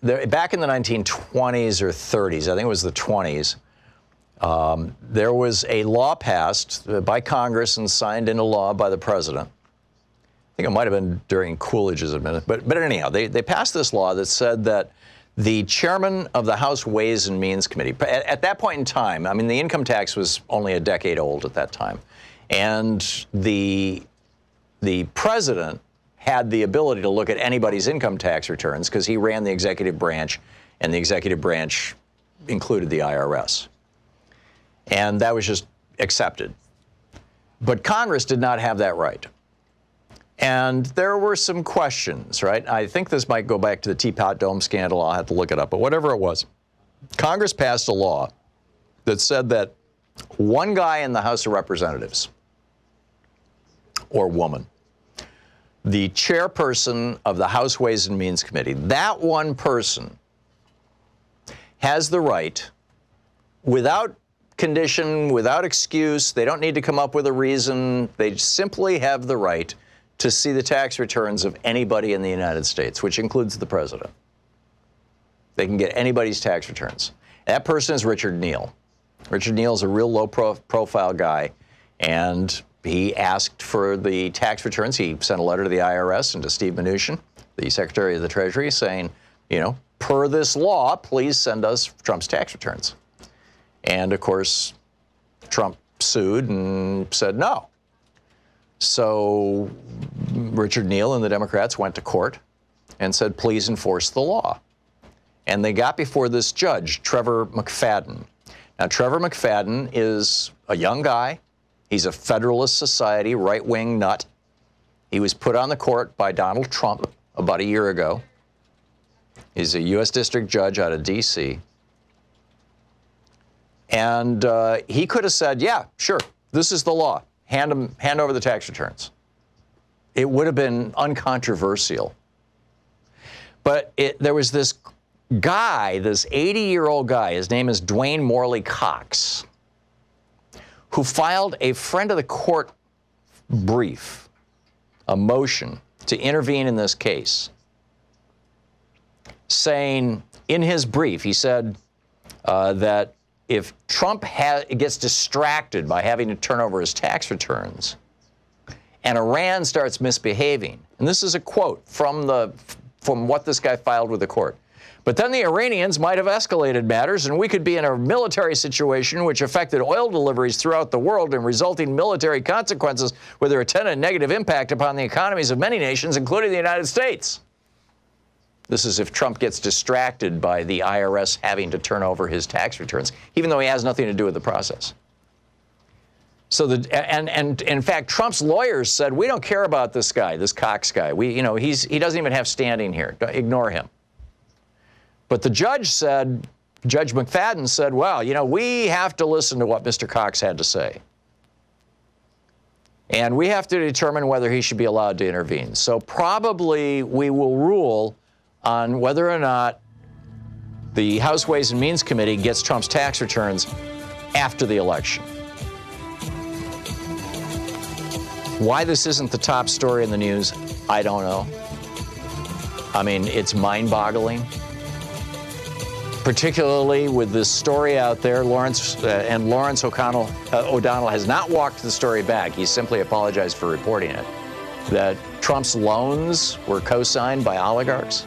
back in the 1920s or 30s, I think it was the 20s, there was a law passed by Congress and signed into law by the president. I think it might have been during Coolidge's administration, but anyhow, they passed this law that said that the chairman of the House Ways and Means Committee, at that point in time, I mean, the income tax was only a decade old at that time, and the president had the ability to look at anybody's income tax returns because he ran the executive branch, and the executive branch included the IRS. And that was just accepted. But Congress did not have that right. And there were some questions, right? I think this might go back to the Teapot Dome scandal. I'll have to look it up. But whatever it was, Congress passed a law that said that one guy in the House of Representatives, or woman, the chairperson of the House Ways and Means Committee, that one person has the right, without condition, without excuse, they don't need to come up with a reason, they simply have the right to see the tax returns of anybody in the United States, which includes the president. They can get anybody's tax returns. That person is Richard Neal. Richard Neal is a real low-profile guy, and he asked for the tax returns. He sent a letter to the IRS and to Steve Mnuchin, the Secretary of the Treasury, saying, you know, per this law, please send us Trump's tax returns. And, of course, Trump sued and said no. So Richard Neal and the Democrats went to court and said, please enforce the law. And they got before this judge, Trevor McFadden. Now, Trevor McFadden is a young guy. He's a Federalist Society right-wing nut. He was put on the court by Donald Trump about a year ago. He's a U.S. District Judge out of D.C. And he could have said, yeah, sure, this is the law. Hand over the tax returns. It would have been uncontroversial. But there was this guy, this 80-year-old guy, his name is Dwayne Morley Cox, who filed a friend of the court brief, a motion to intervene in this case, saying in his brief, he said that if Trump gets distracted by having to turn over his tax returns and Iran starts misbehaving, and this is a quote from what this guy filed with the court, but then the Iranians might have escalated matters and we could be in a military situation which affected oil deliveries throughout the world and resulting military consequences with their attendant negative impact upon the economies of many nations, including the United States. This is if Trump gets distracted by the IRS having to turn over his tax returns, even though he has nothing to do with the process. So and in fact, Trump's lawyers said, we don't care about this guy, this Cox guy. He doesn't even have standing here. Ignore him. But the judge said, Judge McFadden said, well, we have to listen to what Mr. Cox had to say. And we have to determine whether he should be allowed to intervene. So probably we will rule on whether or not the House Ways and Means Committee gets Trump's tax returns after the election. Why this isn't the top story in the news, I don't know. I mean, it's mind-boggling, particularly with this story out there. Lawrence O'Donnell has not walked the story back. He simply apologized for reporting it, that Trump's loans were co-signed by oligarchs.